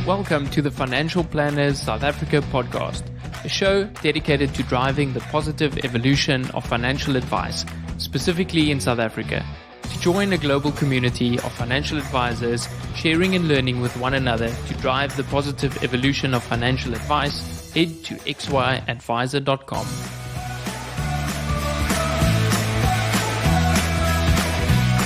Welcome to the Financial Planners South Africa podcast, a show dedicated to driving the positive evolution of financial advice, specifically in South Africa. To join a global community of financial advisors, sharing and learning with one another to drive the positive evolution of financial advice, head to xyadvisor.com.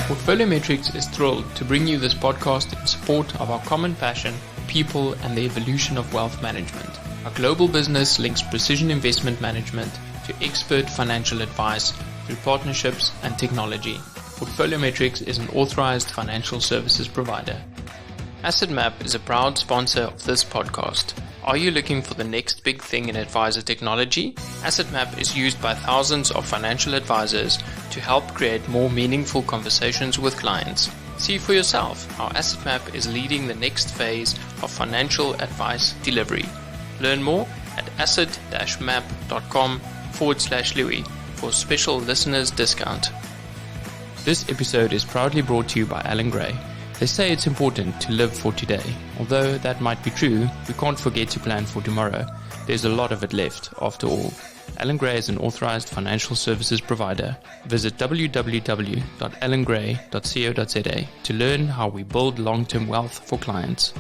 Portfolio Metrics is thrilled to bring you this podcast in support of our common passion, people, and the evolution of wealth management. Our global business links precision investment management to expert financial advice through partnerships and technology. Portfolio Metrics is an authorized financial services provider. AssetMap is a proud sponsor of this podcast. Are you looking for the next big thing in advisor technology? AssetMap is used by thousands of financial advisors to help create more meaningful conversations with clients. See for yourself how AssetMap is leading the next phase of financial advice delivery. Learn more at asset-map.com/Louis for a special listeners discount. This episode is proudly brought to you by Alan Gray. They say it's important to live for today. Although that might be true, we can't forget to plan for tomorrow. There's a lot of it left, after all. Alan Gray is an authorized financial services provider. Visit www.alangray.co.za to learn how we build long-term wealth for clients.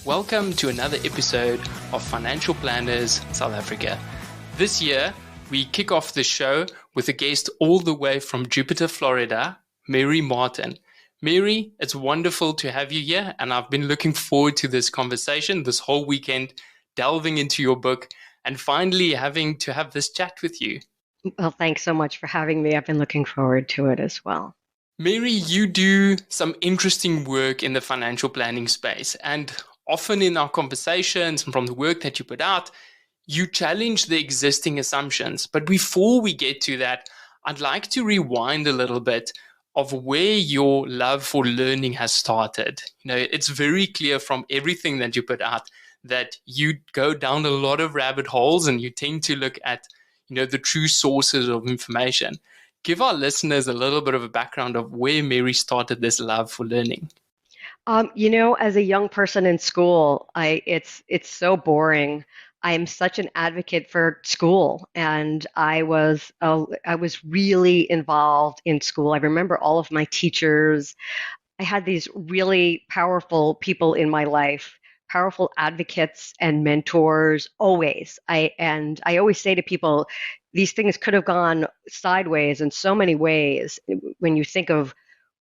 Welcome to another episode of Financial Planners South Africa. This year, we kick off the show with a guest all the way from Jupiter, Florida, Mary Martin. Mary, it's wonderful to have you here, and I've been looking forward to this conversation this whole weekend, delving into your book, and finally having to have this chat with you. Well, thanks so much for having me. I've been looking forward to it as well. Mary, you do some interesting work in the financial planning space, and often in our conversations and from the work that you put out, you challenge the existing assumptions. But before we get to that, I'd like to rewind a little bit of where your love for learning has started. You know, it's very clear from everything that you put out that you go down a lot of rabbit holes and you tend to look at, the true sources of information. Give our listeners a little bit of a background of where Mary started this love for learning. As a young person in school, it's so boring. I am such an advocate for school, and I was really involved in school. I remember all of my teachers. I had these really powerful people in my life, powerful advocates and mentors always. I always say to people, these things could have gone sideways in so many ways when you think of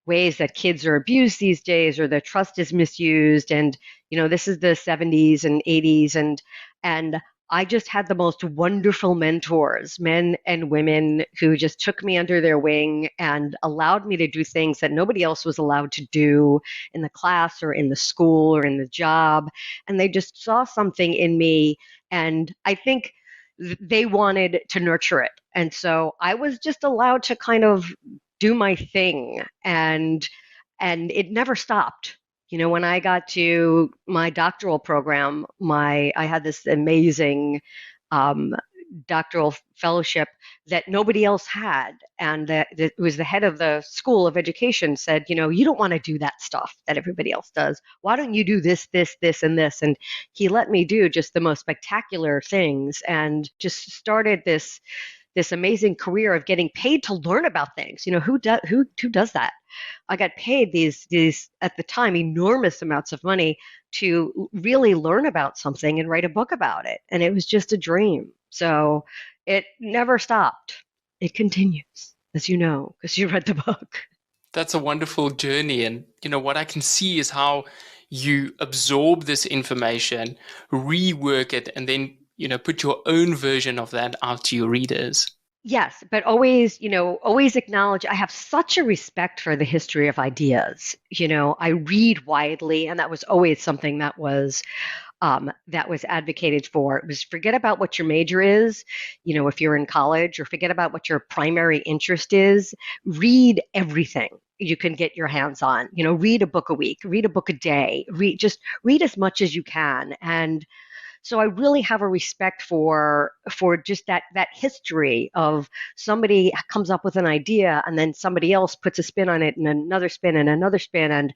ways that kids are abused these days, or their trust is misused. And, this is the 70s and 80s. And I just had the most wonderful mentors, men and women, who just took me under their wing and allowed me to do things that nobody else was allowed to do in the class or in the school or in the job. And they just saw something in me. And I think they wanted to nurture it. And so I was just allowed to kind of do my thing, and it never stopped. When I got to my doctoral program, I had this amazing doctoral fellowship that nobody else had, and it was the head of the School of Education said, you don't want to do that stuff that everybody else does. Why don't you do this, this, this, and this? And he let me do just the most spectacular things, and just started this amazing career of getting paid to learn about things. Who does that? I got paid these at the time enormous amounts of money to really learn about something and write a book about it. And it was just a dream. So it never stopped. It continues, as you know, because you read the book. That's a wonderful journey. And, what I can see is how you absorb this information, rework it, and then put your own version of that out to your readers. Yes, but always acknowledge I have such a respect for the history of ideas. I read widely, and that was always something that was advocated for. It was forget about what your major is, if you're in college, or forget about what your primary interest is. Read everything you can get your hands on. Read a book a week, read a book a day, read as much as you can. And So I really have a respect for just that history of somebody comes up with an idea and then somebody else puts a spin on it and another spin and another spin. And,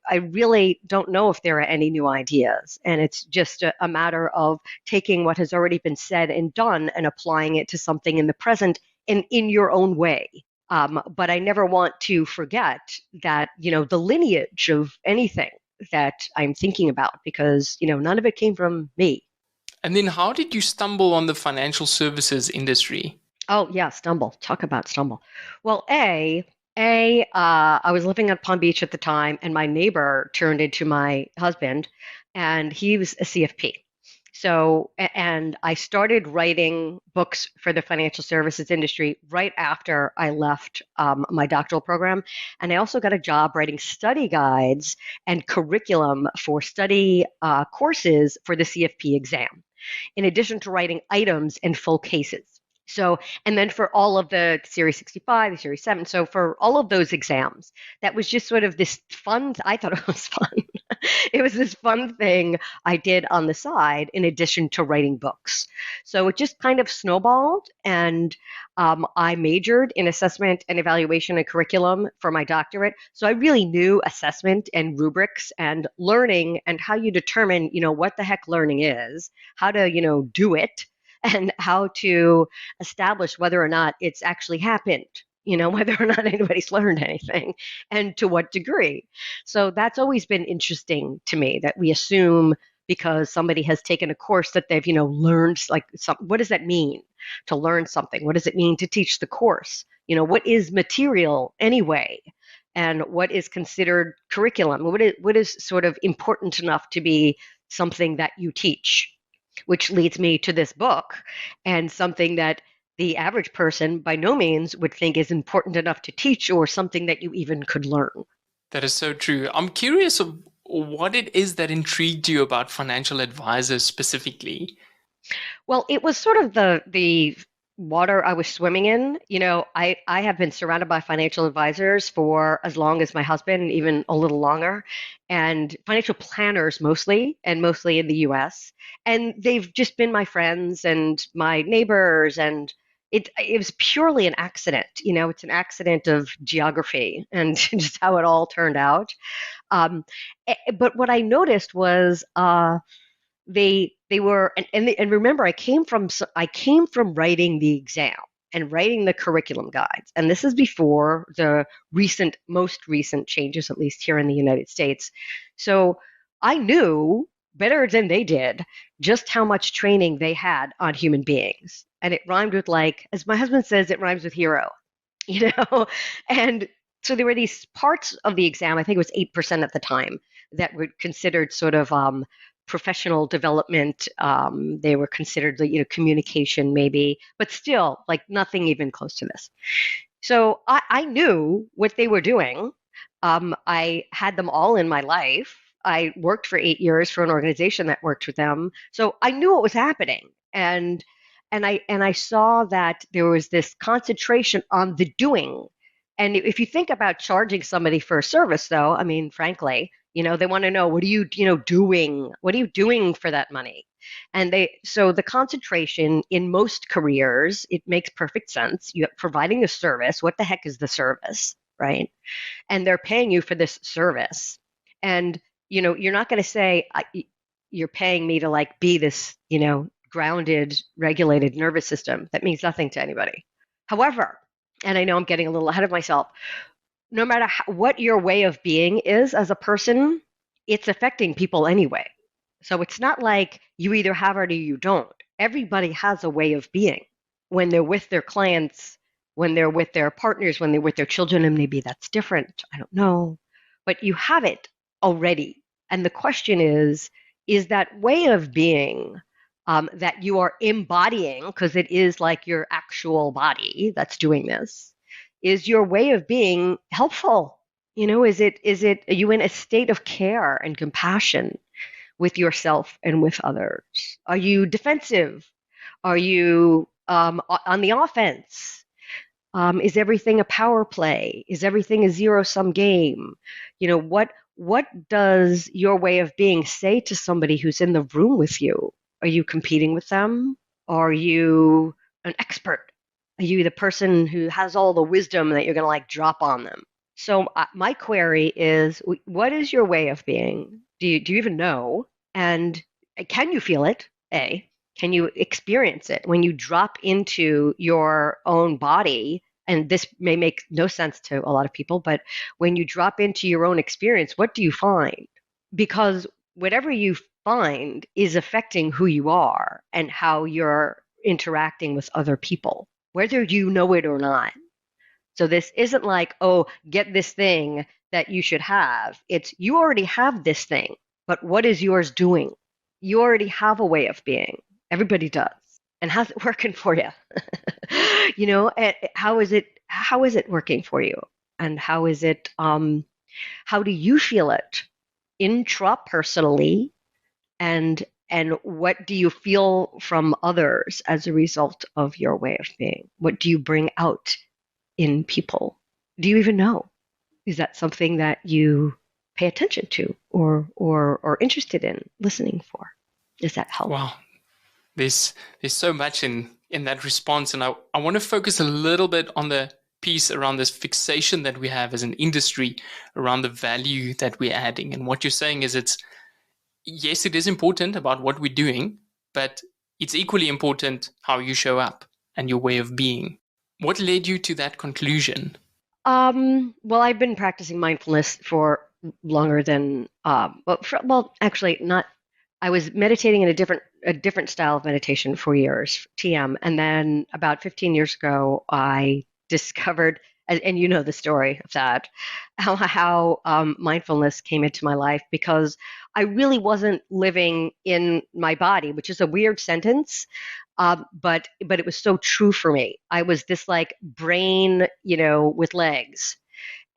I really don't know if there are any new ideas. And it's just a matter of taking what has already been said and done and applying it to something in the present and in your own way. But I never want to forget that, the lineage of anything that I'm thinking about, because, none of it came from me. And then how did you stumble on the financial services industry? Oh yeah, stumble. Talk about stumble. Well, I was living at Palm Beach at the time, and my neighbor turned into my husband, and he was a CFP. So, and I started writing books for the financial services industry right after I left my doctoral program. And I also got a job writing study guides and curriculum for study courses for the CFP exam, in addition to writing items and full cases. So, and then for all of the Series 65, the Series 7, so for all of those exams, that was just sort of this fun, I thought it was fun. It was this fun thing I did on the side in addition to writing books. So it just kind of snowballed, and I majored in assessment and evaluation and curriculum for my doctorate. So I really knew assessment and rubrics and learning and how you determine, what the heck learning is, how to, do it, and how to establish whether or not it's actually happened, whether or not anybody's learned anything and to what degree. So that's always been interesting to me, that we assume because somebody has taken a course that they've, learned, like, what does that mean to learn something? What does it mean to teach the course? What is material anyway? And what is considered curriculum? What is sort of important enough to be something that you teach? Which leads me to this book, and something that the average person by no means would think is important enough to teach, or something that you even could learn. That is so true. I'm curious of what it is that intrigued you about financial advisors specifically. Well, it was sort of the water I was swimming in. I have been surrounded by financial advisors for as long as my husband, even a little longer, and financial planners mostly, and mostly in the US. And they've just been my friends and my neighbors, and it was purely an accident. It's an accident of geography and just how it all turned out. But what I noticed was they were, and remember, I came from writing the exam and writing the curriculum guides, and this is before the most recent changes, at least here in the United States. So I knew better than they did just how much training they had on human beings, and it rhymed with, like, as my husband says, it rhymes with hero, you know, and so there were these parts of the exam, I think it was 8% at the time, that were considered sort of professional development. They were considered, communication maybe, but still, like, nothing even close to this. So I knew what they were doing. I had them all in my life. I worked for 8 years for an organization that worked with them, so I knew what was happening. And I saw that there was this concentration on the doing. And if you think about charging somebody for a service, though, I mean, frankly, they want to know, what are you, doing? What are you doing for that money? And so the concentration in most careers, it makes perfect sense. You're providing a service. What the heck is the service, right? And they're paying you for this service. And, you're not going to say, you're paying me to, like, be this, grounded, regulated nervous system. That means nothing to anybody. However, and I know I'm getting a little ahead of myself, no matter what your way of being is as a person, it's affecting people anyway. So it's not like you either have it or you don't. Everybody has a way of being when they're with their clients, when they're with their partners, when they're with their children, and maybe that's different. I don't know. But you have it already. And the question is that way of being that you are embodying, because it is like your actual body that's doing this, is your way of being helpful? Is it, are you in a state of care and compassion with yourself and with others? Are you defensive? Are you on the offense? Is everything a power play? Is everything a zero-sum game? What does your way of being say to somebody who's in the room with you? Are you competing with them? Are you an expert? Are you the person who has all the wisdom that you're going to like drop on them? So my query is, what is your way of being? Do you even know? And can you feel it? A, can you experience it when you drop into your own body? And this may make no sense to a lot of people, but when you drop into your own experience, what do you find? Because whatever you find is affecting who you are and how you're interacting with other people, whether you know it or not. So this isn't like, oh, get this thing that you should have. It's you already have this thing, but what is yours doing? You already have a way of being. Everybody does. And how's it working for you? How is it working for you? And how do you feel it intrapersonally, and what do you feel from others as a result of your way of being? What do you bring out in people? Do you even know? Is that something that you pay attention to or interested in listening for? Does that help? Wow. There's so much in that response. And I want to focus a little bit on the piece around this fixation that we have as an industry around the value that we're adding. And what you're saying is yes, it is important about what we're doing, but it's equally important how you show up and your way of being. What led you to that conclusion? Well, I've been practicing mindfulness for longer than, actually not. I was meditating in a different style of meditation for years, TM, and then about 15 years ago, I discovered, and you know the story of that, how mindfulness came into my life, because I really wasn't living in my body, which is a weird sentence. But it was so true for me. I was this like brain, with legs,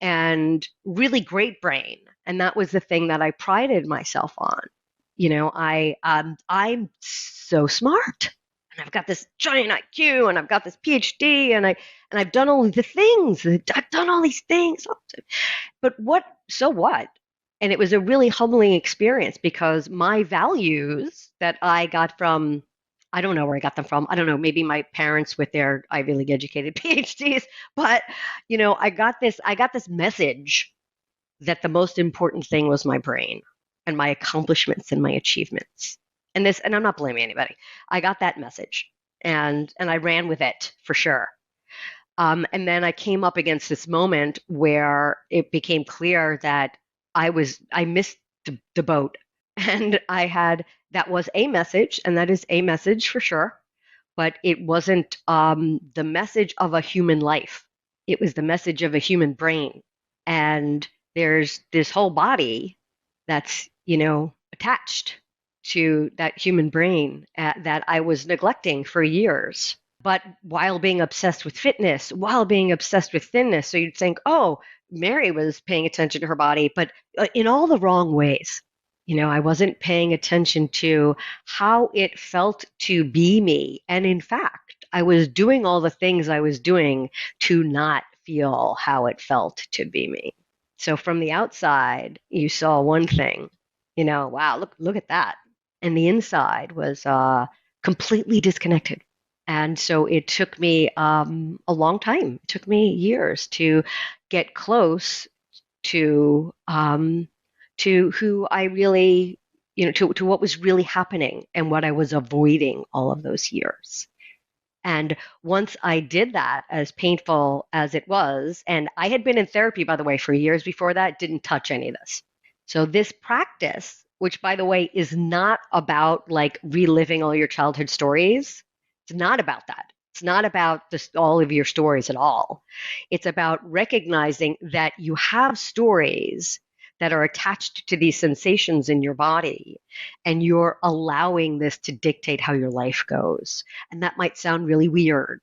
and really great brain, and that was the thing that I prided myself on. I'm so smart, and I've got this giant IQ, and I've got this PhD, and I've done all the things. I've done all these things, but what? So what? And it was a really humbling experience, because my values that I got from, I don't know where I got them from. I don't know, maybe my parents with their Ivy League educated PhDs, but I got this message that the most important thing was my brain and my accomplishments and my achievements. And I'm not blaming anybody. I got that message, and I ran with it for sure. And then I came up against this moment where it became clear that I missed the boat, and that was a message, and that is a message for sure, but it wasn't the message of a human life. It was the message of a human brain, and there's this whole body that's attached to that human brain that I was neglecting for years. But while being obsessed with fitness, while being obsessed with thinness, so you'd think, oh, Mary was paying attention to her body, but in all the wrong ways. I wasn't paying attention to how it felt to be me. And in fact, I was doing all the things I was doing to not feel how it felt to be me. So from the outside, you saw one thing, wow, look at that. And the inside was completely disconnected. And so it took me a long time. It took me years to get close to who I really, to what was really happening and what I was avoiding all of those years. And once I did that, as painful as it was, and I had been in therapy, by the way, for years before that, didn't touch any of this. So this practice, which, by the way, is not about like reliving all your childhood stories. It's not about that. It's not about all of your stories at all. It's about recognizing that you have stories that are attached to these sensations in your body, and you're allowing this to dictate how your life goes. And that might sound really weird,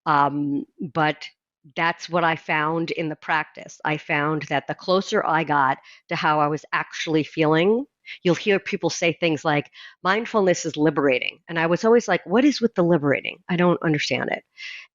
but that's what I found in the practice. I found that the closer I got to how I was actually feeling, you'll hear people say things like, mindfulness is liberating. And I was always like, what is with the liberating? I don't understand it.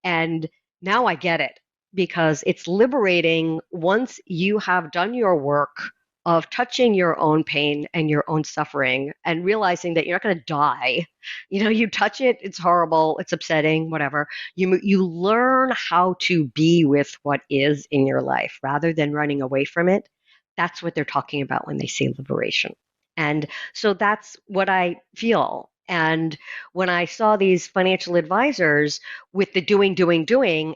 And now I get it, because it's liberating once you have done your work of touching your own pain and your own suffering and realizing that you're not going to die. You touch it, it's horrible, it's upsetting, whatever. You learn how to be with what is in your life rather than running away from it. That's what they're talking about when they say liberation. And so that's what I feel. And when I saw these financial advisors with the doing,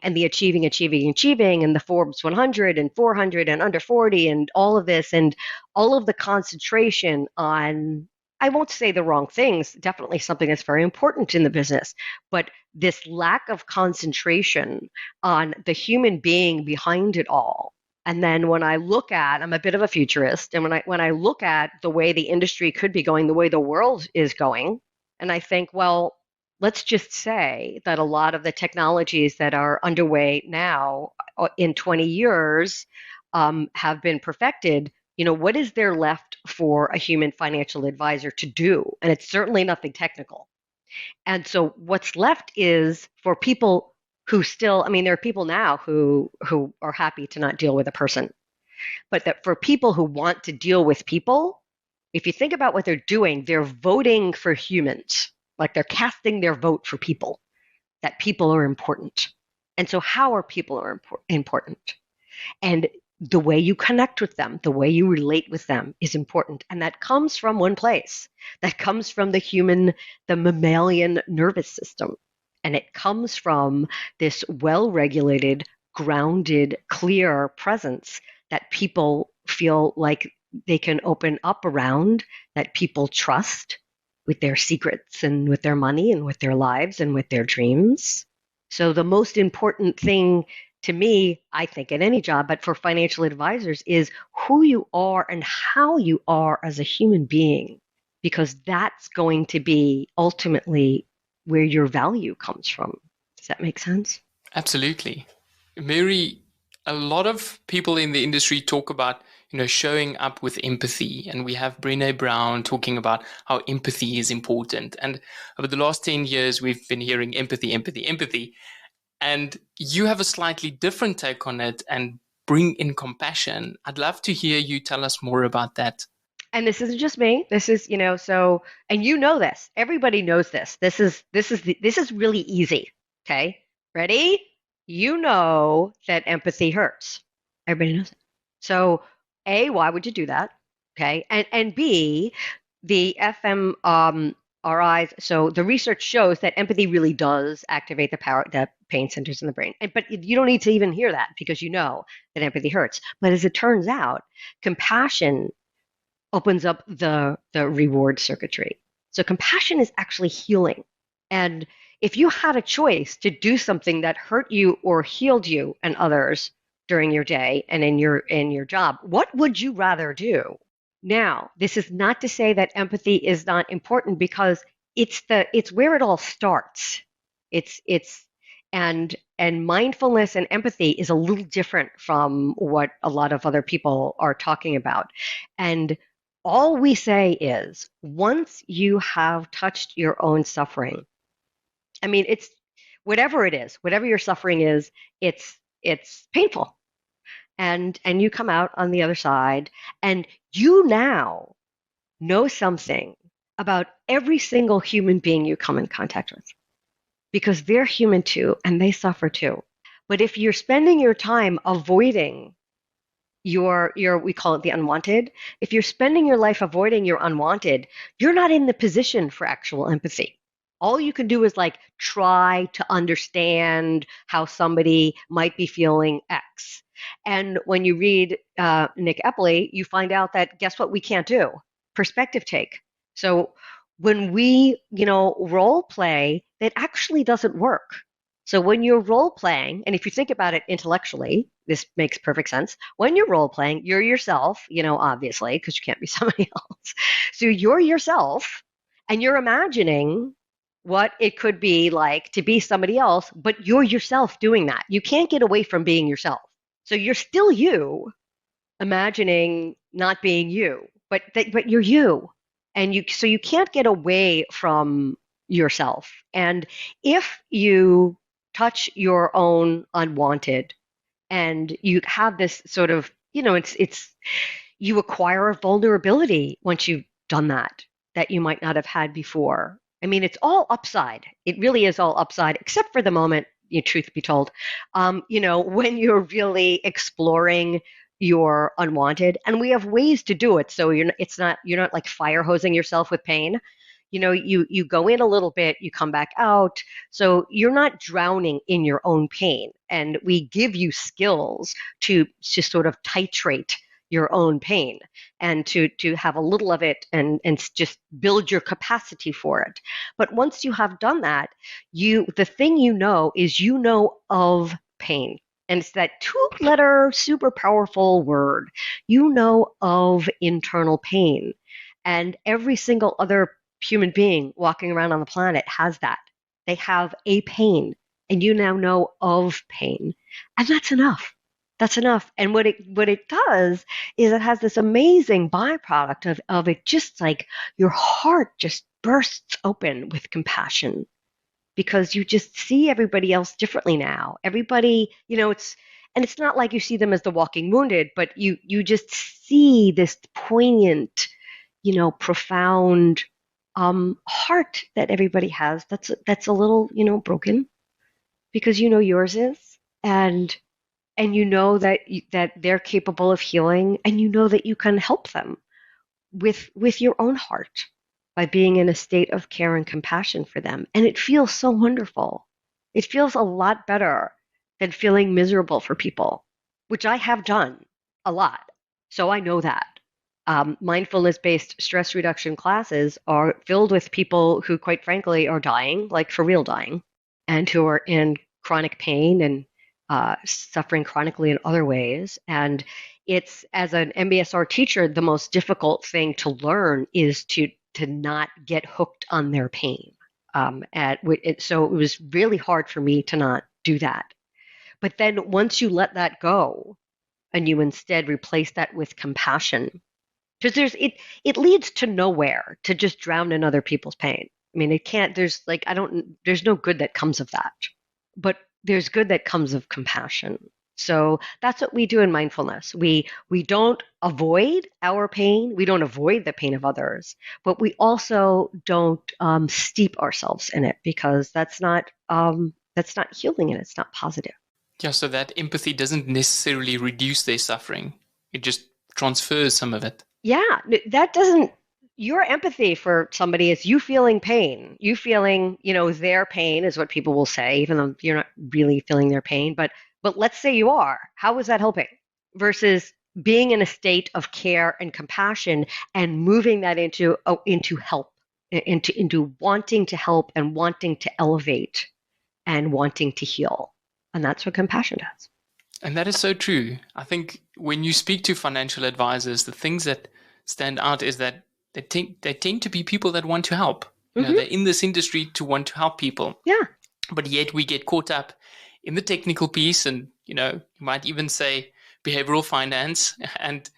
and the achieving, and the Forbes 100 and 400 and under 40 and all of this, and all of the concentration on, I won't say the wrong things, definitely something that's very important in the business, but this lack of concentration on the human being behind it all. And then when I look at, I'm a bit of a futurist, and when I look at the way the industry could be going, the way the world is going, and I think, well, let's just say that a lot of the technologies that are underway now in 20 years have been perfected. What is there left for a human financial advisor to do? And it's certainly nothing technical. And so what's left is for people who still, I mean, there are people now who are happy to not deal with a person, but that for people who want to deal with people, if you think about what they're doing, they're voting for humans, like they're casting their vote for people, that people are important. And so how are people important? And the way you connect with them, the way you relate with them is important. And that comes from one place. That comes from the mammalian nervous system. And it comes from this well-regulated, grounded, clear presence that people feel like they can open up around, that people trust with their secrets and with their money and with their lives and with their dreams. So the most important thing to me, I think, in any job, but for financial advisors, is who you are and how you are as a human being, because that's going to be ultimately where your value comes from. Does that make sense? Absolutely. Mary, a lot of people in the industry talk about, showing up with empathy. And we have Brené Brown talking about how empathy is important. And over the last 10 years, we've been hearing empathy, empathy, empathy. And you have a slightly different take on it and bring in compassion. I'd love to hear you tell us more about that. And this isn't just me. This is, so, and this. Everybody knows this. This is really easy. Okay, ready? You know that empathy hurts. Everybody knows it. So, A, why would you do that? Okay, and B, the fMRIs. So the research shows that empathy really does activate the pain centers in the brain. But you don't need to even hear that because you know that empathy hurts. But as it turns out, compassion opens up the reward circuitry. So compassion is actually healing. And if you had a choice to do something that hurt you or healed you and others during your day and in your job, what would you rather do? Now, this is not to say that empathy is not important, because it's where it all starts. And mindfulness and empathy is a little different from what a lot of other people are talking about. And all we say is, once you have touched your own suffering, I mean, it's whatever it is, whatever your suffering is, it's painful. And you come out on the other side, and you now know something about every single human being you come in contact with, because they're human too, and they suffer too. But if you're spending your time avoiding your we call it the unwanted, if you're spending your life avoiding your unwanted, you're not in the position for actual empathy. All you can do is like try to understand how somebody might be feeling X. And when you read Nick Epley, you find out that, guess what we can't do? Perspective take. So when we, role play, that actually doesn't work. So when you're role playing, and if you think about it intellectually, this makes perfect sense. When you're role playing, you're yourself, obviously, because you can't be somebody else. So you're yourself, and you're imagining what it could be like to be somebody else, but you're yourself doing that. You can't get away from being yourself. So you're still you, imagining not being you, but you're you. And so you can't get away from yourself. And if you touch your own unwanted, and you have this sort of, it's You acquire a vulnerability once you've done that you might not have had before. I mean, it's all upside. It really is all upside, except for the moment, truth be told, when you're really exploring your unwanted, and we have ways to do it. So you're not like fire hosing yourself with pain. You go in a little bit, you come back out. So you're not drowning in your own pain. And we give you skills to sort of titrate your own pain and to have a little of it and just build your capacity for it. But once you have done that, the thing is of pain. And it's that two-letter, super powerful word. You know of internal pain. And every single other human being walking around on the planet has that. They have a pain, and you now know of pain. And that's enough. That's enough. And what it does is it has this amazing byproduct of it, just like your heart just bursts open with compassion because you just see everybody else differently now. Everybody, it's not like you see them as the walking wounded, but you just see this poignant, profound heart that everybody has that's a little, broken because yours is. And you know that they're capable of healing, and you know that you can help them with your own heart by being in a state of care and compassion for them. And it feels so wonderful. It feels a lot better than feeling miserable for people, which I have done a lot. So I know that. Mindfulness-based stress reduction classes are filled with people who, quite frankly, are dying, like for real dying, and who are in chronic pain and suffering chronically in other ways. And it's, as an MBSR teacher, the most difficult thing to learn is to not get hooked on their pain. So it was really hard for me to not do that. But then once you let that go and you instead replace that with compassion, because it leads to nowhere to just drown in other people's pain. I mean, it can't, there's no good that comes of that. But there's good that comes of compassion. So that's what we do in mindfulness. We don't avoid our pain. We don't avoid the pain of others, but we also don't steep ourselves in it because that's not healing and it's not positive. Yeah, so that empathy doesn't necessarily reduce their suffering. It just transfers some of it. Yeah, that doesn't. Your empathy for somebody is you feeling pain. You feeling, their pain is what people will say, even though you're not really feeling their pain. But let's say you are. How is that helping? Versus being in a state of care and compassion and moving that into help, into wanting to help and wanting to elevate and wanting to heal. And that's what compassion does. And that is so true. I think when you speak to financial advisors, the things that stand out is that they tend to be people that want to help. They're in this industry to want to help people. Yeah. But yet we get caught up in the technical piece and, you might even say behavioral finance, and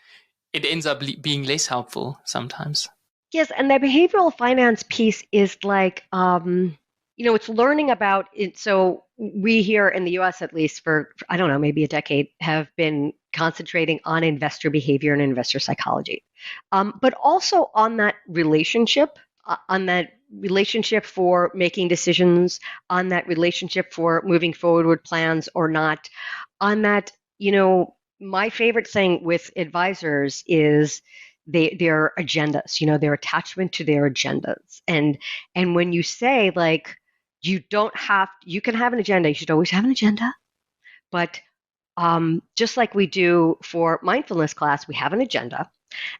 it ends up being less helpful sometimes. Yes, and the behavioral finance piece is like, it's learning about it. So we here in the US, at least for, I don't know, maybe a decade, have been concentrating on investor behavior and investor psychology, but also on that relationship, for making decisions, on that relationship for moving forward with plans or not, on that, my favorite thing with advisors is their agendas, their attachment to their agendas. And when you say, like, you can have an agenda, you should always have an agenda. But just like we do for mindfulness class, we have an agenda.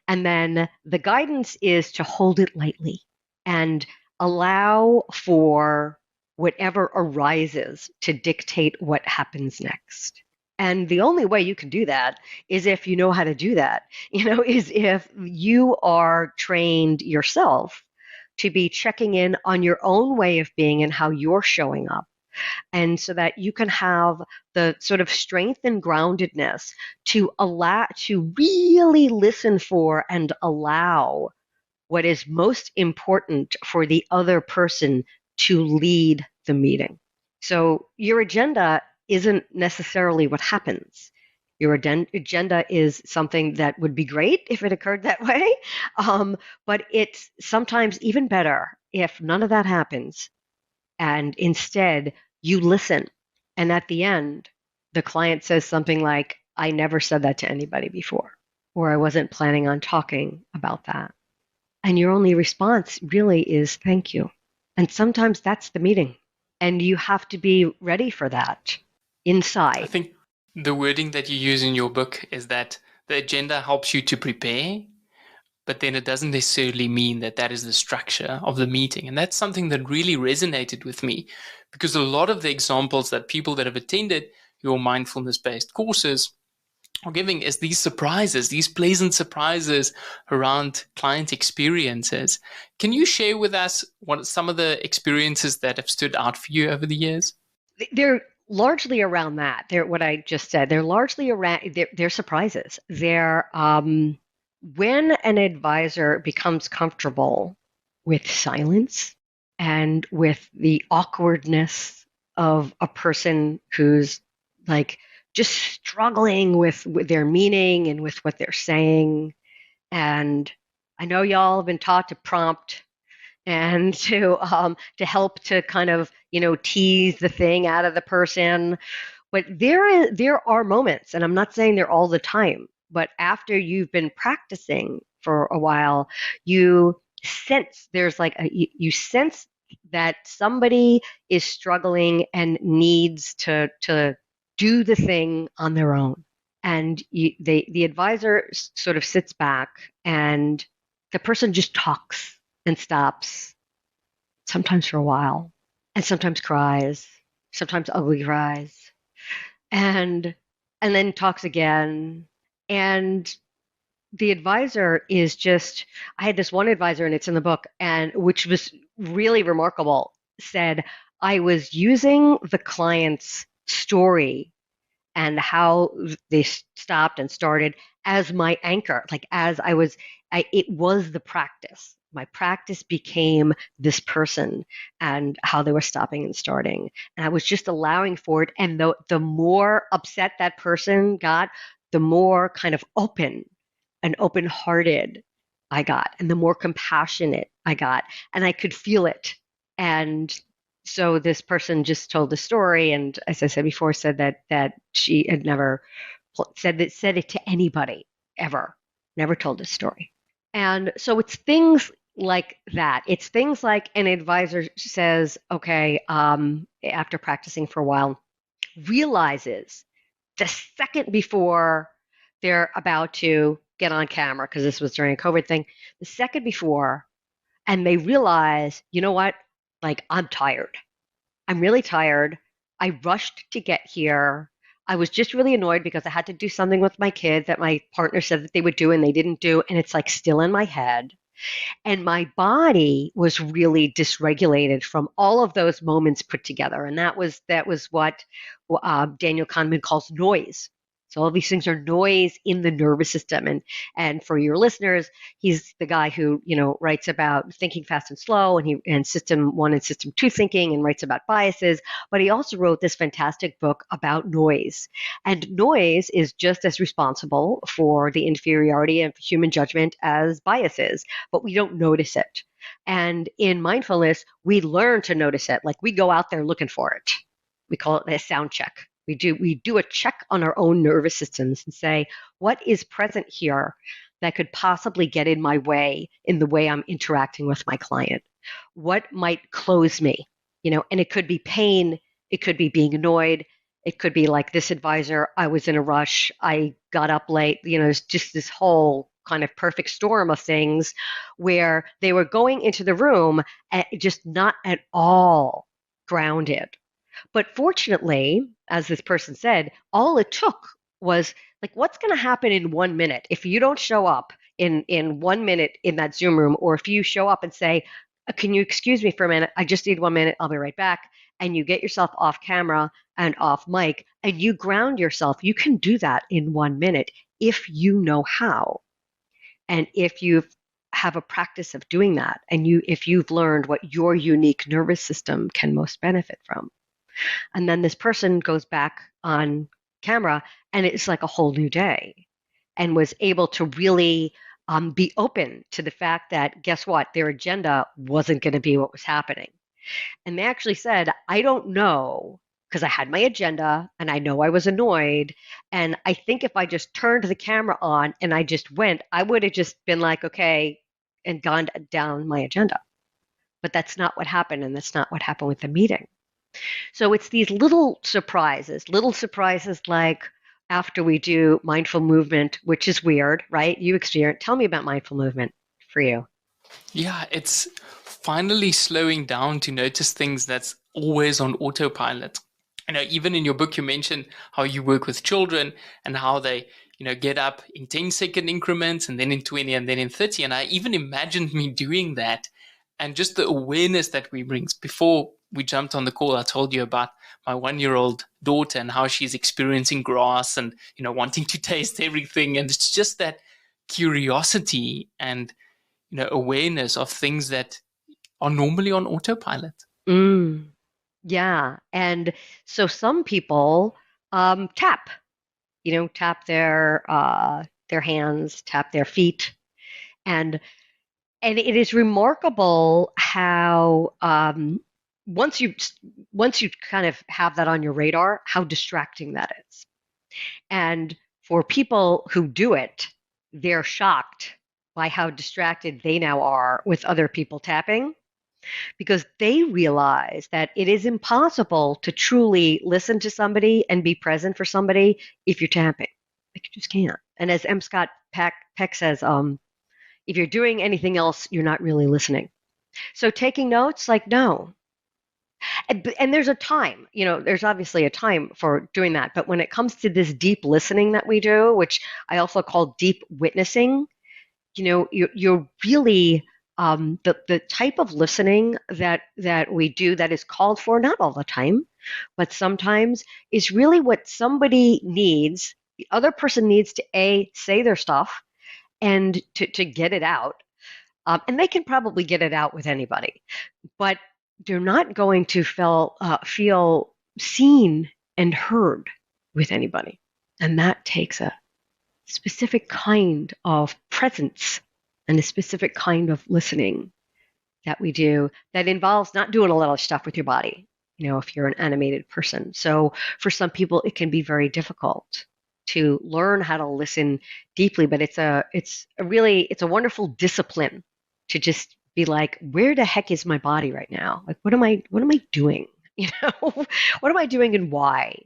And then the guidance is to hold it lightly and allow for whatever arises to dictate what happens next. And the only way you can do that is if you know how to do that, is if you are trained yourself to be checking in on your own way of being and how you're showing up. And so that you can have the sort of strength and groundedness to really listen for and allow what is most important for the other person to lead the meeting. So your agenda isn't necessarily what happens. Your agenda is something that would be great if it occurred that way. But it's sometimes even better if none of that happens and instead you listen. And at the end, the client says something like, I never said that to anybody before, or I wasn't planning on talking about that. And your only response really is thank you. And sometimes that's the meeting. And you have to be ready for that I inside. think the wording that you use in your book is that the agenda helps you to prepare, but then it doesn't necessarily mean that that is the structure of the meeting. And that's something that really resonated with me, because a lot of the examples that people that have attended your mindfulness based courses are giving is these surprises, these pleasant surprises around client experiences. Can you share with us what some of the experiences that have stood out for you over the years? They're largely around that. They're what I just said. They're largely around. They're surprises. They're when an advisor becomes comfortable with silence and with the awkwardness of a person who's like just struggling with their meaning and with what they're saying. And I know y'all have been taught to prompt and to help to kind of tease the thing out of the person. But there are moments, and I'm not saying they're all the time, but after you've been practicing for a while, you sense there's like you sense that somebody is struggling and needs to do the thing on their own. And the advisor sort of sits back and the person just talks and stops, sometimes for a while, and sometimes cries, sometimes ugly cries, and and then talks again. And the advisor is just, I had this one advisor, and it's in the book, and which was really remarkable, said, I was using the client's story and how they stopped and started as my anchor, like as it was the practice. My practice became this person and how they were stopping and starting. And I was just allowing for it. And the more upset that person got, the more kind of open and open hearted I got, and the more compassionate I got. And I could feel it. And so this person just told the story, and as I said before, said that she had never said it to anybody ever, never told this story. And so it's things like that. It's things like an advisor says, okay, after practicing for a while, realizes the second before they're about to get on camera, because this was during a COVID thing, the second before, and they realize, you know what, like I'm tired. I'm really tired. I rushed to get here. I was just really annoyed because I had to do something with my kids that my partner said that they would do and they didn't do. And it's like still in my head. And my body was really dysregulated from all of those moments put together. And that was what Daniel Kahneman calls noise. So all these things are noise in the nervous system. And for your listeners, he's the guy who writes about thinking fast and slow, and system 1 and system 2 thinking, and writes about biases. But he also wrote this fantastic book about noise. And noise is just as responsible for the inferiority of human judgment as biases, but we don't notice it. And in mindfulness, we learn to notice it. Like we go out there looking for it. We call it a sound check. We do a check on our own nervous systems and say, what is present here that could possibly get in my way in the way I'm interacting with my client? What might close me? And it could be pain. It could be being annoyed. It could be like this advisor, I was in a rush. I got up late. It's just this whole kind of perfect storm of things where they were going into the room just not at all grounded. But fortunately, as this person said, all it took was like, what's going to happen in 1 minute if you don't show up in 1 minute in that Zoom room, or if you show up and say, can you excuse me for a minute? I just need 1 minute. I'll be right back. And you get yourself off camera and off mic and you ground yourself. You can do that in 1 minute if you know how. And if you have a practice of doing that, and if you've learned what your unique nervous system can most benefit from. And then this person goes back on camera, and it's like a whole new day, and was able to really be open to the fact that, guess what, their agenda wasn't going to be what was happening. And they actually said, I don't know, because I had my agenda and I know I was annoyed. And I think if I just turned the camera on and I just went, I would have just been like, okay, and gone down my agenda. But that's not what happened. And that's not what happened with the meeting. So it's these little surprises like after we do mindful movement, which is weird, right? You experience, tell me about mindful movement for you. Yeah, it's finally slowing down to notice things that's always on autopilot. Even in your book, you mentioned how you work with children and how they, get up in 10-second increments and then in 20 and then in 30. And I even imagined me doing that, and just the awareness that we bring. Before we jumped on the call, I told you about my 1-year-old daughter and how she's experiencing grass and, wanting to taste everything. And it's just that curiosity and, awareness of things that are normally on autopilot. Yeah. And so some people tap, tap their hands, tap their feet. And it is remarkable how once you kind of have that on your radar, how distracting that is. And for people who do it, they're shocked by how distracted they now are with other people tapping, because they realize that it is impossible to truly listen to somebody and be present for somebody if you're tapping. Like, you just can't. And as M. Scott Peck says, if you're doing anything else, you're not really listening. So taking notes, like, no. And there's a time, there's obviously a time for doing that. But when it comes to this deep listening that we do, which I also call deep witnessing, you're really the type of listening that we do that is called for, not all the time, but sometimes, is really what somebody needs. The other person needs to say their stuff and to get it out. And they can probably get it out with anybody, but they're not going to feel seen and heard with anybody. And that takes a specific kind of presence and a specific kind of listening that we do that involves not doing a lot of stuff with your body, if you're an animated person. So for some people, it can be very difficult to learn how to listen deeply, but it's a wonderful discipline to just be like, where the heck is my body right now? Like, what am I doing? What am I doing and why?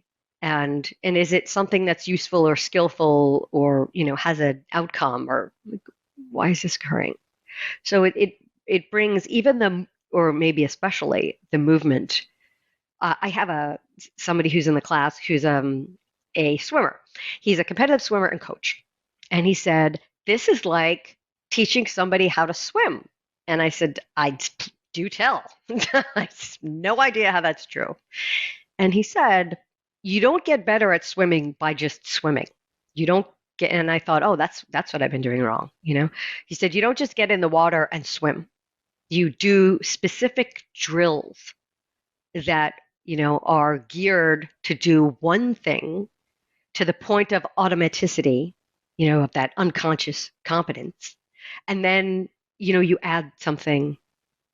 And is it something that's useful or skillful or, has an outcome, or why is this occurring? So it brings even or maybe especially the movement. I have somebody who's in the class who's a swimmer. He's a competitive swimmer and coach. And he said, this is like teaching somebody how to swim. And I said, I do tell. I have no idea how that's true. And he said, you don't get better at swimming by just swimming. You don't get, and I thought, oh, that's what I've been doing wrong. He said, you don't just get in the water and swim. You do specific drills that, are geared to do one thing to the point of automaticity, of that unconscious competence. And then, you add something,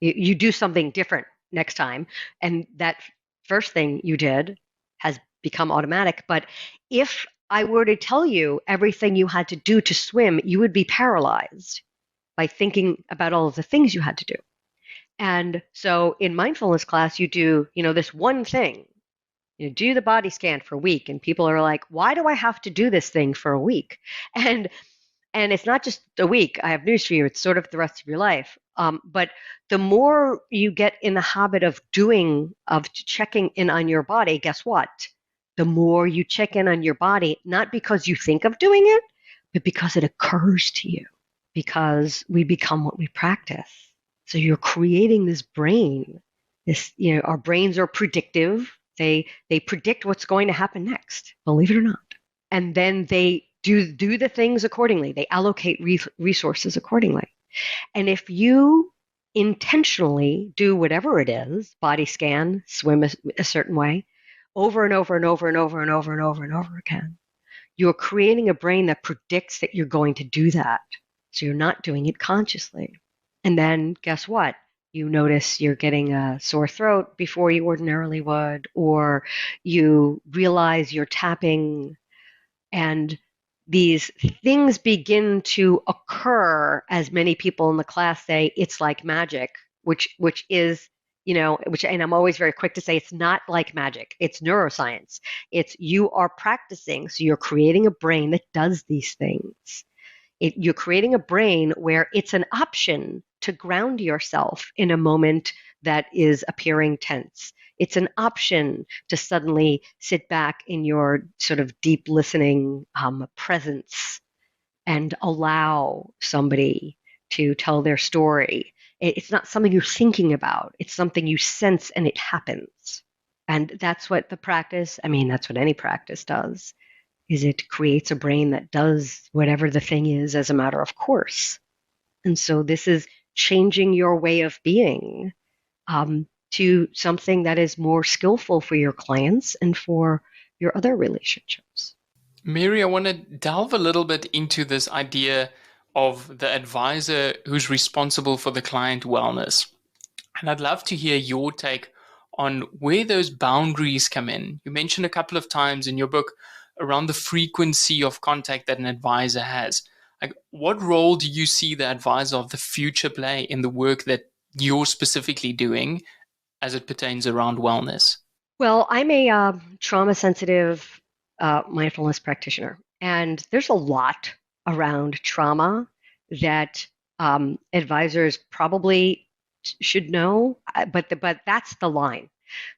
you do something different next time. And that first thing you did has become automatic. But if I were to tell you everything you had to do to swim, you would be paralyzed by thinking about all of the things you had to do. And so in mindfulness class, you do, this one thing. You do the body scan for a week, and people are like, why do I have to do this thing for a week? And it's not just a week. I have news for you. It's sort of the rest of your life. But the more you get in the habit of checking in on your body, guess what? The more you check in on your body, not because you think of doing it, but because it occurs to you, because we become what we practice. So you're creating this brain. Our brains are predictive. They predict what's going to happen next, believe it or not. And then they do the things accordingly. They allocate resources accordingly. And if you intentionally do whatever it is, body scan, swim a certain way, over and over and over and over and over and over and over again, you're creating a brain that predicts that you're going to do that. So you're not doing it consciously. And then guess what? You notice you're getting a sore throat before you ordinarily would, or you realize you're tapping, and these things begin to occur as many people in the class say it's like magic, which is, which, and I'm always very quick to say it's not like magic. It's neuroscience. It's you are practicing, so you're creating a brain that does these things. You're creating a brain where it's an option to ground yourself in a moment that is appearing tense. It's an option to suddenly sit back in your sort of deep listening presence and allow somebody to tell their story. It's not something you're thinking about. It's something you sense and it happens. And that's what the practice, I mean, that's what any practice does, is it creates a brain that does whatever the thing is as a matter of course. And so this is changing your way of being to something that is more skillful for your clients and for your other relationships. Mary, I want to delve a little bit into this idea of the advisor who's responsible for the client wellness. And I'd love to hear your take on where those boundaries come in. You mentioned a couple of times in your book around the frequency of contact that an advisor has. Like, what role do you see the advisor of the future play in the work that you're specifically doing as it pertains around wellness? Well, I'm a trauma sensitive mindfulness practitioner, and there's a lot around trauma that advisors probably should know, but that's the line.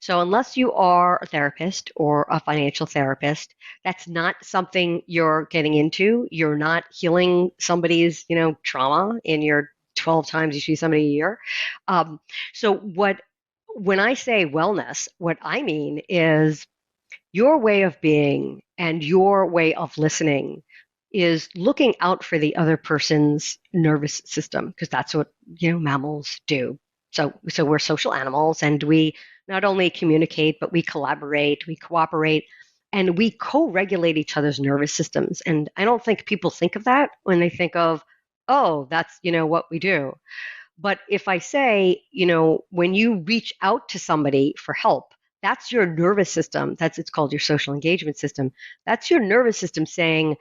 So unless you are a therapist or a financial therapist, that's not something you're getting into. You're not healing somebody's, trauma in your 12 times you see somebody a year. So when I say wellness, what I mean is your way of being and your way of listening is looking out for the other person's nervous system, because that's what mammals do. So we're social animals, and we not only communicate, but we collaborate, we cooperate, and we co-regulate each other's nervous systems. And I don't think people think of that when they think of, oh, that's what we do. But if I say, when you reach out to somebody for help, that's your nervous system. It's called your social engagement system. That's your nervous system saying,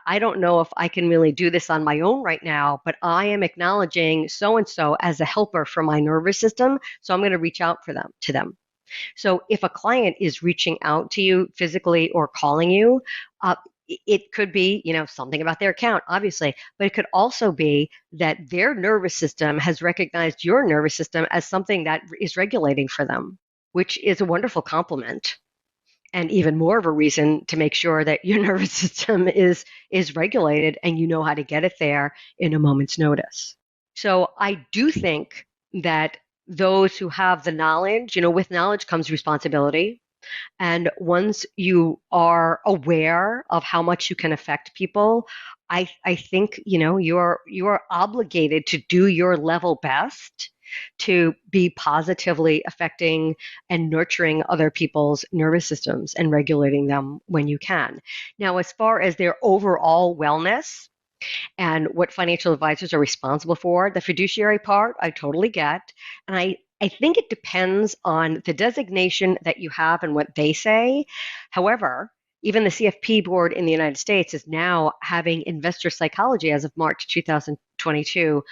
I don't know if I can really do this on my own right now, but I am acknowledging so-and-so as a helper for my nervous system, so I'm going to reach out to them. So if a client is reaching out to you physically or calling you, it could be, something about their account, obviously, but it could also be that their nervous system has recognized your nervous system as something that is regulating for them, which is a wonderful compliment, and even more of a reason to make sure that your nervous system is regulated and you know how to get it there in a moment's notice. So I do think that those who have the knowledge, with knowledge comes responsibility. And once you are aware of how much you can affect people, I think you're obligated to do your level best to be positively affecting and nurturing other people's nervous systems and regulating them when you can. Now, as far as their overall wellness and what financial advisors are responsible for, the fiduciary part, I totally get. And I think it depends on the designation that you have and what they say. However, even the CFP board in the United States is now having investor psychology as of March 2022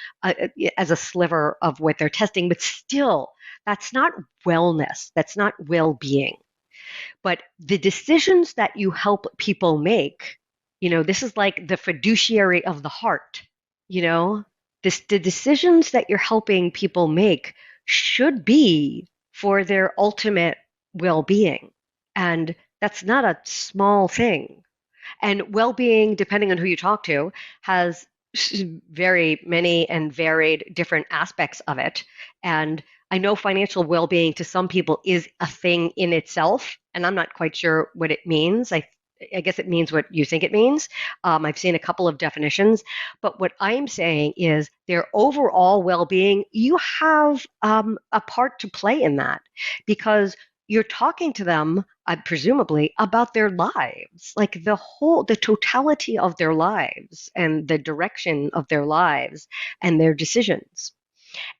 as a sliver of what they're testing. But still, that's not wellness. That's not well-being. But the decisions that you help people make, this is like the fiduciary of the heart, the decisions that you're helping people make should be for their ultimate well-being. And that's not a small thing. And well-being, depending on who you talk to, has very many and varied different aspects of it. And I know financial well-being to some people is a thing in itself, and I'm not quite sure what it means. I guess it means what you think it means. I've seen a couple of definitions, but what I'm saying is their overall well-being, you have a part to play in that, because you're talking to them, presumably, about their lives, like the totality of their lives and the direction of their lives and their decisions.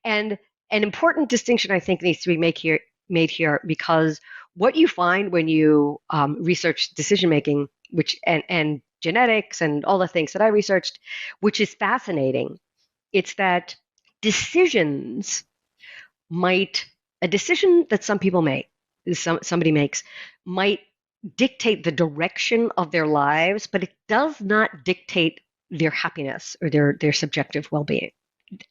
And an important distinction I think needs to be made here, because what you find when you research decision making, which and genetics and all the things that I researched, which is fascinating, it's that decisions might a decision that somebody makes might dictate the direction of their lives, but it does not dictate their happiness or their subjective well-being.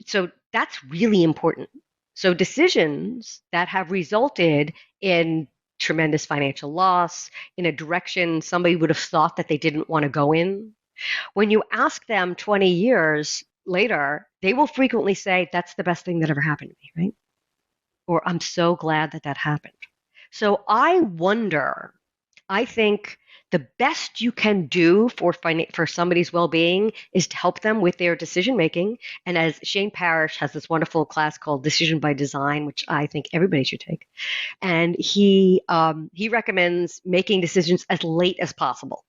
So that's really important. So decisions that have resulted in tremendous financial loss, in a direction somebody would have thought that they didn't want to go in, when you ask them 20 years later, they will frequently say, that's the best thing that ever happened to me, right? Or I'm so glad that that happened. So I think the best you can do for somebody's well-being is to help them with their decision making. And as Shane Parrish has this wonderful class called Decision by Design, which I think everybody should take, and he recommends making decisions as late as possible.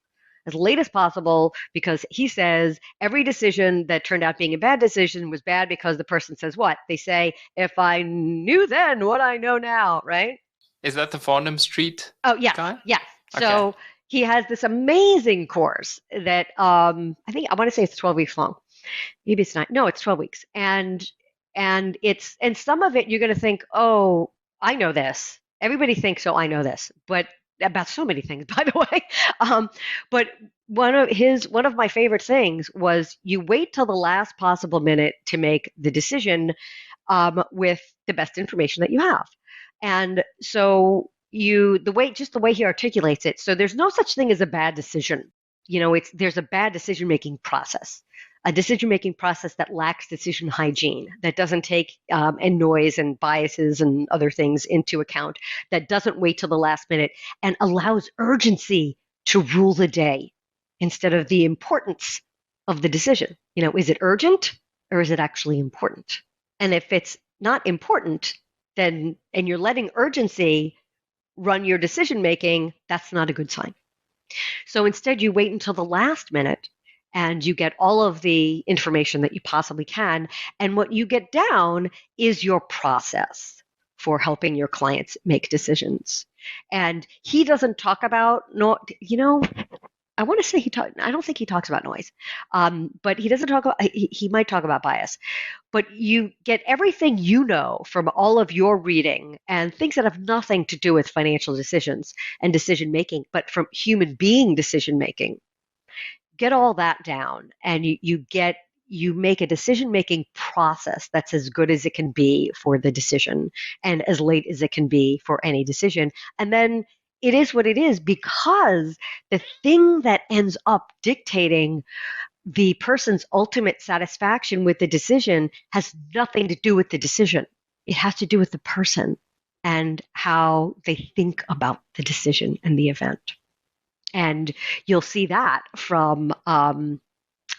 As late as possible, because he says every decision that turned out being a bad decision was bad because the person says what? They say, if I knew then what I know now, right? Is that the Farnham Street Oh, yes, guy? yes. Okay. So he has this amazing course that I want to say it's 12 weeks long. Maybe it's not. No, it's 12 weeks. And some of it you're going to think, oh, I know this. Everybody thinks, oh, I know this, but about so many things, by the way. But one of my favorite things was you wait till the last possible minute to make the decision with the best information that you have. And so the way he articulates it, so there's no such thing as a bad decision. There's a bad decision making process. A decision-making process that lacks decision hygiene, that doesn't take and noise and biases and other things into account, that doesn't wait till the last minute and allows urgency to rule the day instead of the importance of the decision. Is it urgent or is it actually important? And if it's not important, and you're letting urgency run your decision-making, that's not a good sign. So instead, you wait until the last minute and you get all of the information that you possibly can. And what you get down is your process for helping your clients make decisions. And he doesn't talk about, I want to say I don't think he talks about noise, but he doesn't talk about, he might talk about bias. But you get everything from all of your reading and things that have nothing to do with financial decisions and decision making, but from human being decision making. Get all that down, and you make a decision making process that's as good as it can be for the decision and as late as it can be for any decision. And then it is what it is, because the thing that ends up dictating the person's ultimate satisfaction with the decision has nothing to do with the decision. It has to do with the person and how they think about the decision and the event. And you'll see that from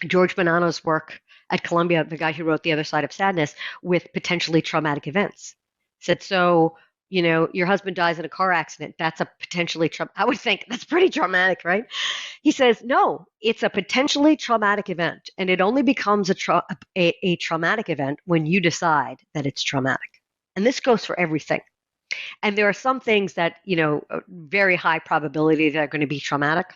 George Bonanno's work at Columbia, the guy who wrote The Other Side of Sadness, with potentially traumatic events. Said, so, your husband dies in a car accident. That's a potentially I would think that's pretty traumatic, right? He says, no, it's a potentially traumatic event. And it only becomes a traumatic event when you decide that it's traumatic. And this goes for everything. And there are some things that, very high probability that are going to be traumatic.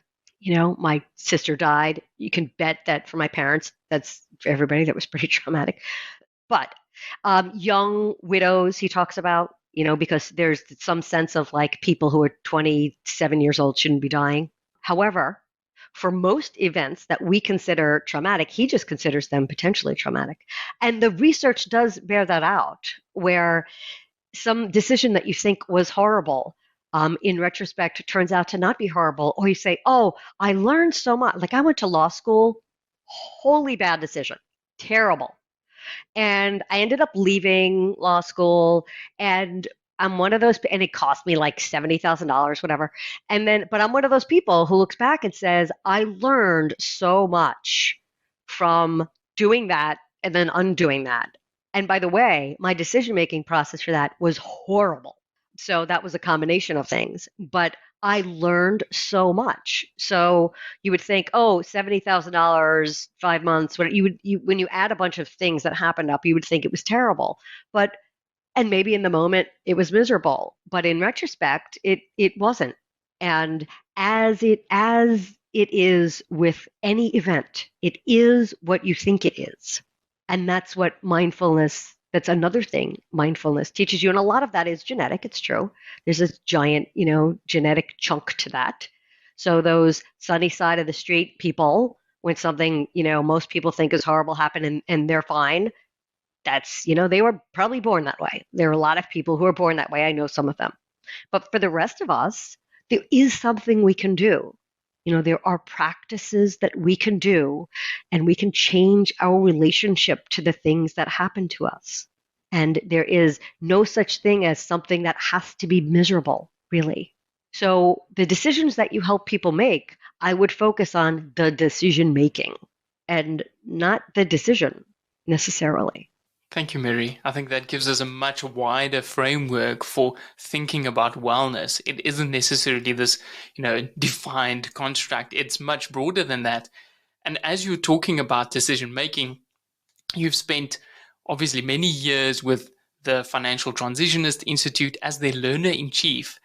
My sister died. You can bet that for my parents, that's for everybody, that was pretty traumatic. But young widows, he talks about, because there's some sense of like people who are 27 years old shouldn't be dying. However, for most events that we consider traumatic, he just considers them potentially traumatic. And the research does bear that out, where some decision that you think was horrible, in retrospect, turns out to not be horrible. Or you say, oh, I learned so much. Like I went to law school, wholly bad decision, terrible. And I ended up leaving law school, and I'm one of those, and it cost me like $70,000, whatever. But I'm one of those people who looks back and says, I learned so much from doing that and then undoing that. And by the way, my decision-making process for that was horrible. So that was a combination of things. But I learned so much. So you would think, oh, $70,000, 5 months. When you add a bunch of things that happened up, you would think it was terrible. But and maybe in the moment it was miserable, but in retrospect, it wasn't. And as it is with any event, it is what you think it is. And that's what mindfulness, that's another thing mindfulness teaches you. And a lot of that is genetic, it's true. There's this giant, genetic chunk to that. So those sunny side of the street people, when something, most people think is horrible happened and they're fine, that's, they were probably born that way. There are a lot of people who are born that way. I know some of them. But for the rest of us, there is something we can do. There are practices that we can do, and we can change our relationship to the things that happen to us. And there is no such thing as something that has to be miserable, really. So the decisions that you help people make, I would focus on the decision making and not the decision necessarily. Thank you, Mary. I think that gives us a much wider framework for thinking about wellness. It isn't necessarily this, defined construct. It's much broader than that. And as you're talking about decision making, you've spent obviously many years with the Financial Transitionist Institute as their learner in chief.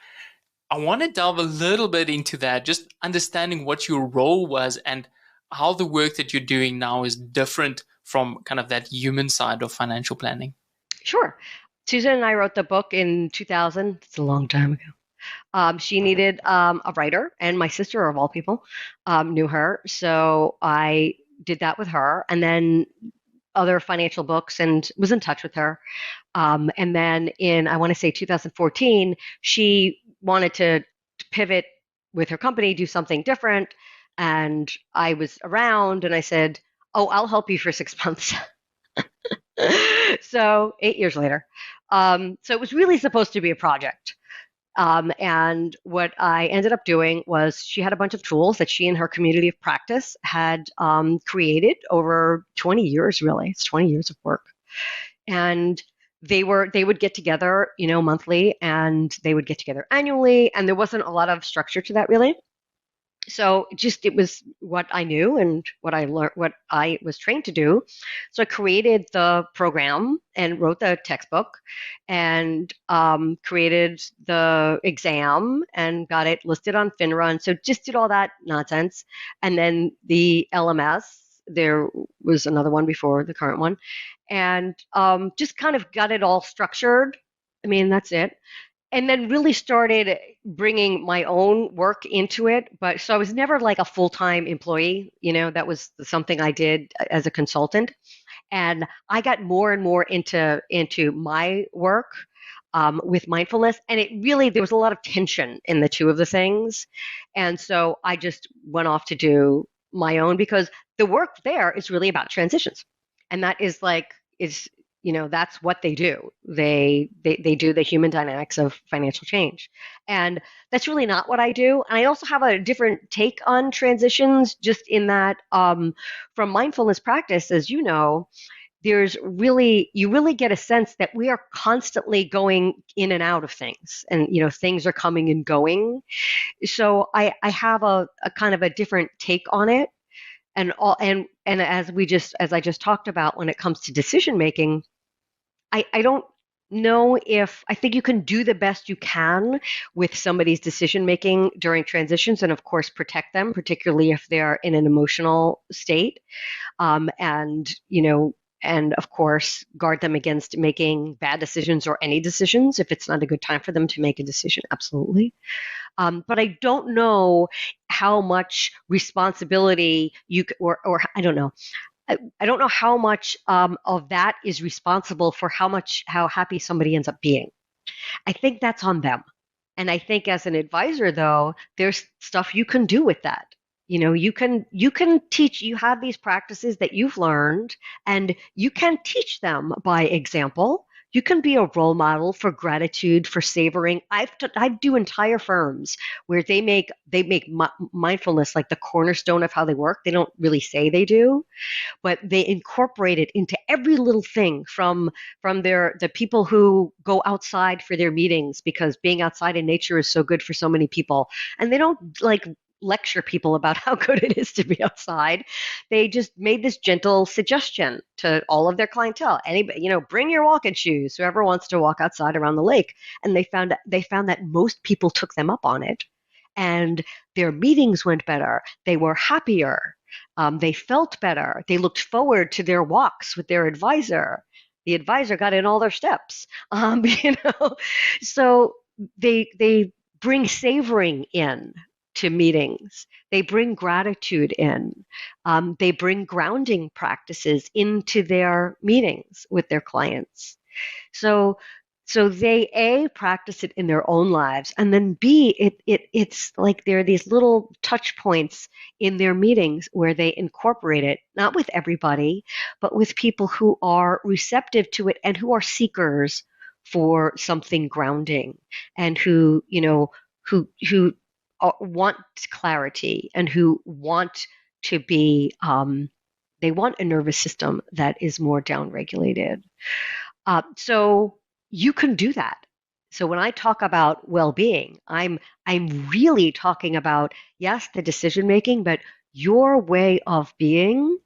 I want to delve a little bit into that, just understanding what your role was and how the work that you're doing now is different from kind of that human side of financial planning. Sure. Susan and I wrote the book in 2000. It's a long time ago. She needed a writer, and my sister, of all people, knew her. So I did that with her, and then other financial books, and was in touch with her. And then in, I want to say 2014, she wanted to pivot with her company, do something different. And I was around, and I said, oh, I'll help you for 6 months. So 8 years later. So it was really supposed to be a project. And what I ended up doing was she had a bunch of tools that she and her community of practice had created over 20 years, really. It's 20 years of work. And they would get together, monthly, and they would get together annually. And there wasn't a lot of structure to that, really. So it was what I knew and what I learned, what I was trained to do. So I created the program and wrote the textbook and created the exam and got it listed on FINRA. And so just did all that nonsense. And then the LMS, there was another one before the current one, and just kind of got it all structured. I mean, that's it. And then really started bringing my own work into it. But so I was never like a full-time employee, that was something I did as a consultant. And I got more and more into my work with mindfulness. And there was a lot of tension in the two of the things. And so I just went off to do my own, because the work there is really about transitions. And that is that's what they do. They do the human dynamics of financial change. And that's really not what I do. And I also have a different take on transitions, just in that from mindfulness practice, as you know, you really get a sense that we are constantly going in and out of things, and things are coming and going. So I have a kind of a different take on it. And as I just talked about, when it comes to decision making, I don't know if I think you can do the best you can with somebody's decision making during transitions, and of course protect them, particularly if they're in an emotional state, and of course guard them against making bad decisions or any decisions if it's not a good time for them to make a decision. Absolutely. But I don't know how much responsibility or I don't know. I don't know how much of that is responsible for how happy somebody ends up being. I think that's on them. And I think as an advisor, though, there's stuff you can do with that. You can teach. You have these practices that you've learned, and you can teach them by example. You can be a role model for gratitude, for savoring. I do entire firms where they make mindfulness like the cornerstone of how they work. They don't really say they do, but they incorporate it into every little thing from the people who go outside for their meetings because being outside in nature is so good for so many people. And they don't like lecture people about how good it is to be outside. They just made this gentle suggestion to all of their clientele. Anybody, bring your walking shoes, whoever wants to walk outside around the lake. And they found that most people took them up on it. And their meetings went better. They were happier. They felt better. They looked forward to their walks with their advisor. The advisor got in all their steps. So they bring savoring in to meetings. They bring gratitude in. They bring grounding practices into their meetings with their clients. So so they A, practice it in their own lives, and then B, it's like there are these little touch points in their meetings where they incorporate it, not with everybody, but with people who are receptive to it and who are seekers for something grounding and who want clarity and who want to be they want a nervous system that is more downregulated. So you can do that. So when I talk about well-being, I'm really talking about, yes, the decision making, but your way of being,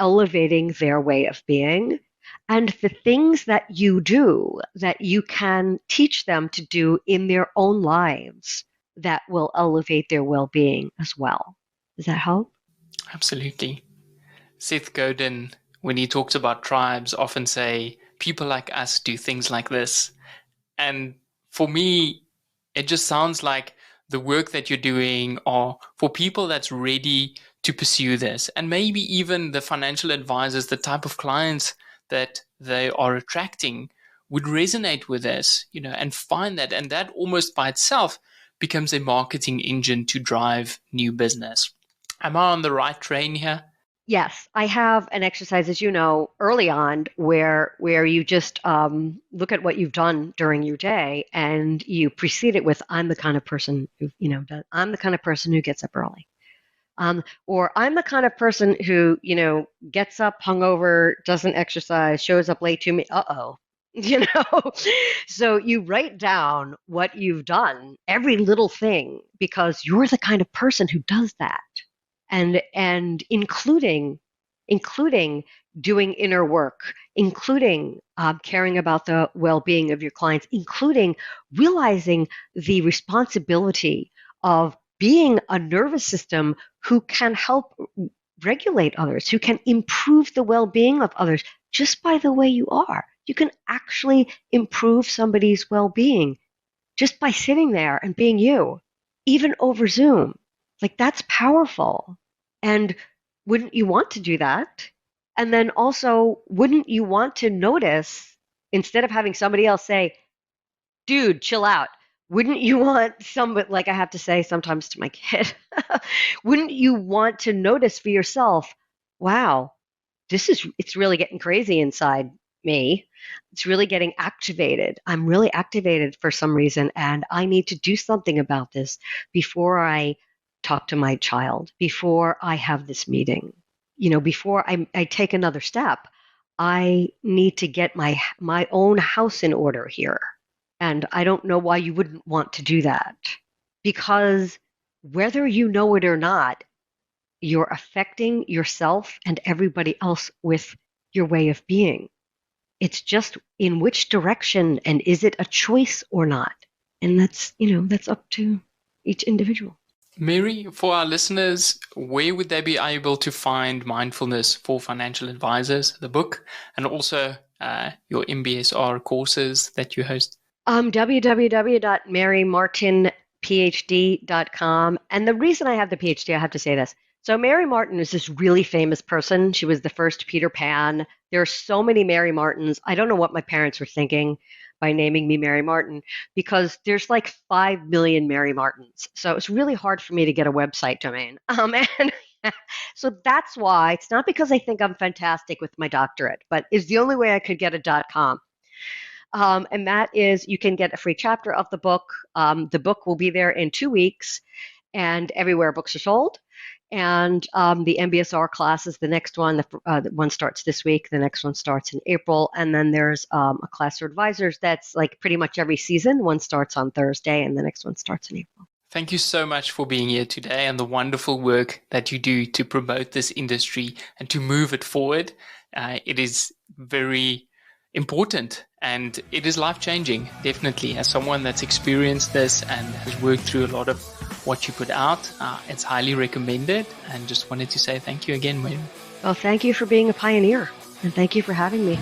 elevating their way of being, and the things that you do that you can teach them to do in their own lives that will elevate their well-being as well. Does that help? Absolutely. Seth Godin, when he talks about tribes, often say, people like us do things like this. And for me, it just sounds like the work that you're doing are for people that's ready to pursue this. And maybe even the financial advisors, the type of clients that they are attracting would resonate with this, and find that. And that almost by itself becomes a marketing engine to drive new business. Am I on the right train here? Yes, I have an exercise, as you know, early on where you just look at what you've done during your day and you precede it with, "I'm the kind of person who, I'm the kind of person who gets up early." Or I'm the kind of person who, gets up hungover, doesn't exercise, shows up late to me. Uh-oh. You know, so you write down what you've done, every little thing, because you're the kind of person who does that, and including doing inner work, including caring about the well-being of your clients, including realizing the responsibility of being a nervous system who can help regulate others, who can improve the well-being of others just by the way you are. You can actually improve somebody's well-being just by sitting there and being you, even over Zoom. Like, that's powerful. And wouldn't you want to do that? And then also, wouldn't you want to notice, instead of having somebody else say, "Dude, chill out"? Wouldn't you want somebody, like I have to say sometimes to my kid, wouldn't you want to notice for yourself, wow, it's really getting crazy inside me. It's really getting activated. I'm really activated for some reason, and I need to do something about this before I talk to my child, before I have this meeting. Before I take another step, I need to get my own house in order here. And I don't know why you wouldn't want to do that. Because whether you know it or not, you're affecting yourself and everybody else with your way of being. It's just in which direction, and is it a choice or not? And that's up to each individual. Mary, for our listeners, where would they be able to find Mindfulness for Financial Advisors, the book, and also your MBSR courses that you host? www.marymartinphd.com. And the reason I have the PhD, I have to say this. So Mary Martin is this really famous person. She was the first Peter Pan. There are so many Mary Martins. I don't know what my parents were thinking by naming me Mary Martin, because there's like 5 million Mary Martins. So it's really hard for me to get a website domain. And so that's why. It's not because I think I'm fantastic with my doctorate, but it's the only way I could get a .com. And that is, you can get a free chapter of the book. The book will be there in 2 weeks and everywhere books are sold. And the MBSR class is the next one. The one starts this week. The next one starts in April. And then there's a class for advisors that's like pretty much every season. One starts on Thursday and the next one starts in April. Thank you so much for being here today and the wonderful work that you do to promote this industry and to move it forward. It is very important and it is life-changing, definitely. As someone that's experienced this and has worked through a lot of what you put out, it's highly recommended, and just wanted to say thank you again, Wayne. Well, thank you for being a pioneer and thank you for having me.